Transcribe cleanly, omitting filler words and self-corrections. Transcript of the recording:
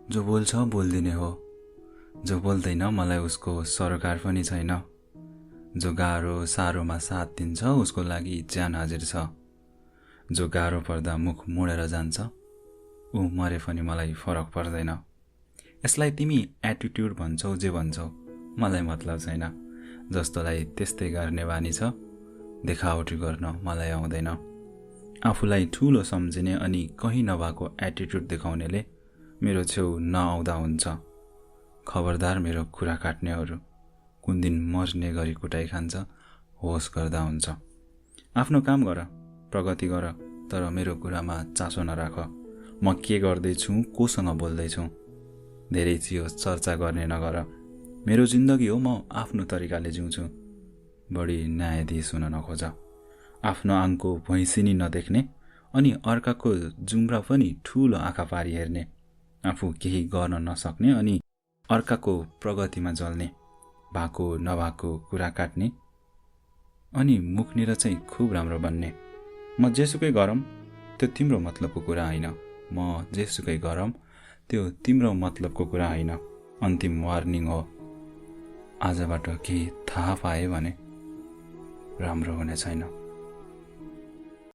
जो बोल्छ बोल्दिने हो, जो बोल्दैन मलाई उसको सरोकार पनि छैन। जो गाह्रो साह्रोमा साथ दिन्छ उसको लागि ज्यान हाजिर छ। जो गाह्रो पर्दा मुख मोडेर जान्छ ऊ मरे पनि मलाई फरक पर्दैन। यसलाई तिमी एटिट्युड भन्छौ जे भन्छौ मलाई मतलब छैन। जस्तोलाई त्यस्तै गर्ने बानी छ, देखावटी गर्न मलाई आउँदैन। आफूलाई ठुलो सम्झिने अनि कहीँ नभएको एटिट्युड देखाउनेले मेरो छेउ नआउँदा हुन्छ। खबरदार मेरो कुरा काट्नेहरू, कुन दिन मर्ने गरी कुटाइ खान्छ होस गर्दा हुन्छ। आफ्नो काम गर, प्रगति गर, तर मेरो कुरामा चासो नराख। म के गर्दैछु, कोसँग बोल्दैछु धेरै चियो चर्चा गर्ने नगर। मेरो जिन्दगी हो, म आफ्नो तरिकाले जिउँछु। बढी न्यायाधीश हुन नखोज। आफ्नो आङको भैँसिनी नदेख्ने अनि अर्काको जुम्रा पनि ठुलो आँखा पारी हेर्ने, आफू केही गर्न नसक्ने अनि अर्काको प्रगतिमा जल्ने, भएको नभएको कुरा काट्ने अनि मुखनिर चाहिँ खुब राम्रो बन्ने। म जेसुकै गरम त्यो तिम्रो मतलबको कुरा होइन। म जेसुकै गरम त्यो तिम्रो मतलबको कुरा होइन। अन्तिम वार्निङ हो, आजबाट केही थाहा पाए भने राम्रो हुने छैन।